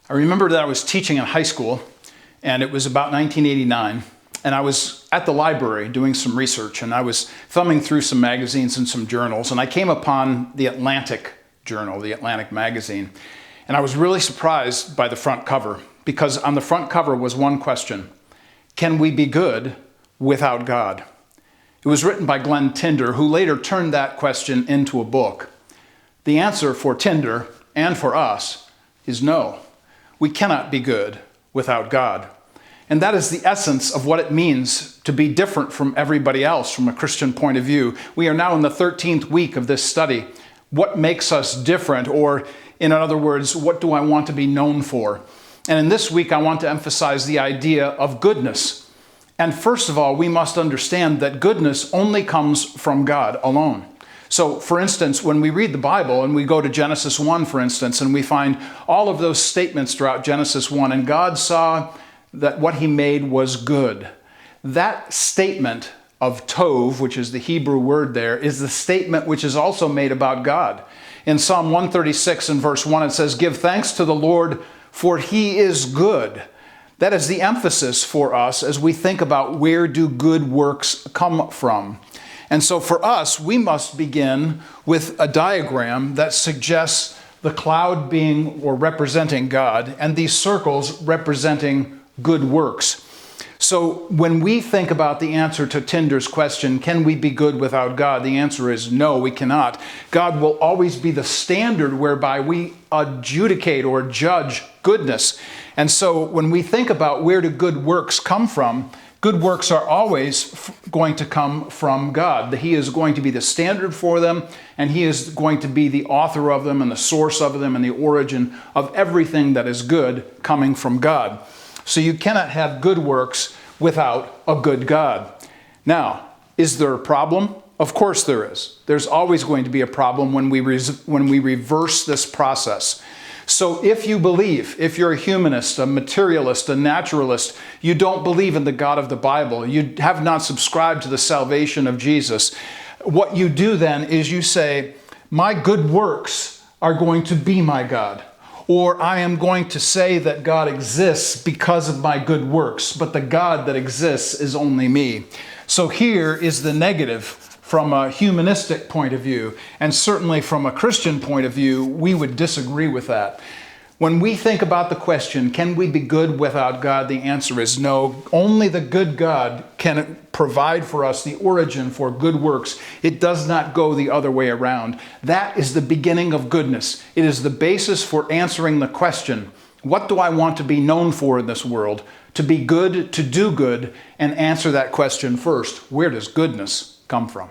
I remember that I was teaching in high school, and it was about 1989, and I was at the library doing some research, and I was thumbing through some magazines and some journals, and I came upon the Atlantic Journal, the Atlantic magazine, and I was really surprised by the front cover, because on the front cover was one question: can we be good without God? It was written by Glenn Tinder, who later turned that question into a book. The answer for Tinder and for us is no. We cannot be good without God. And that is the essence of what it means to be different from everybody else from a Christian point of view. We are now in the 13th week of this study. What makes us different? Or in other words, what do I want to be known for? And in this week, I want to emphasize the idea of goodness. And first of all, we must understand that goodness only comes from God alone. So, for instance, when we read the Bible and we go to Genesis 1, for instance, and we find all of those statements throughout Genesis 1, and God saw that what he made was good. That statement of tov, which is the Hebrew word there, is the statement which is also made about God. In Psalm 136 and verse 1, it says, "Give thanks to the Lord, for he is good." That is the emphasis for us as we think about where do good works come from. And so for us, we must begin with a diagram that suggests the cloud being or representing God and these circles representing good works. So when we think about the answer to Tinder's question, can we be good without God? The answer is no, we cannot. God will always be the standard whereby we adjudicate or judge goodness. And so when we think about where do good works come from, good works are always going to come from God. He is going to be the standard for them, and he is going to be the author of them and the source of them and the origin of everything that is good coming from God. So you cannot have good works without a good God. Now, is there a problem? Of course there is. There's always going to be a problem when we reverse this process. So if you believe, if you're a humanist, a materialist, a naturalist, you don't believe in the God of the Bible, you have not subscribed to the salvation of Jesus, what you do then is you say, my good works are going to be my God. Or I am going to say that God exists because of my good works, but the God that exists is only me. So here is the negative from a humanistic point of view, and certainly from a Christian point of view, we would disagree with that. When we think about the question, can we be good without God? The answer is no. Only the good God can provide for us the origin for good works. It does not go the other way around. That is the beginning of goodness. It is the basis for answering the question, what do I want to be known for in this world? To be good, to do good, and answer that question first. Where does goodness come from?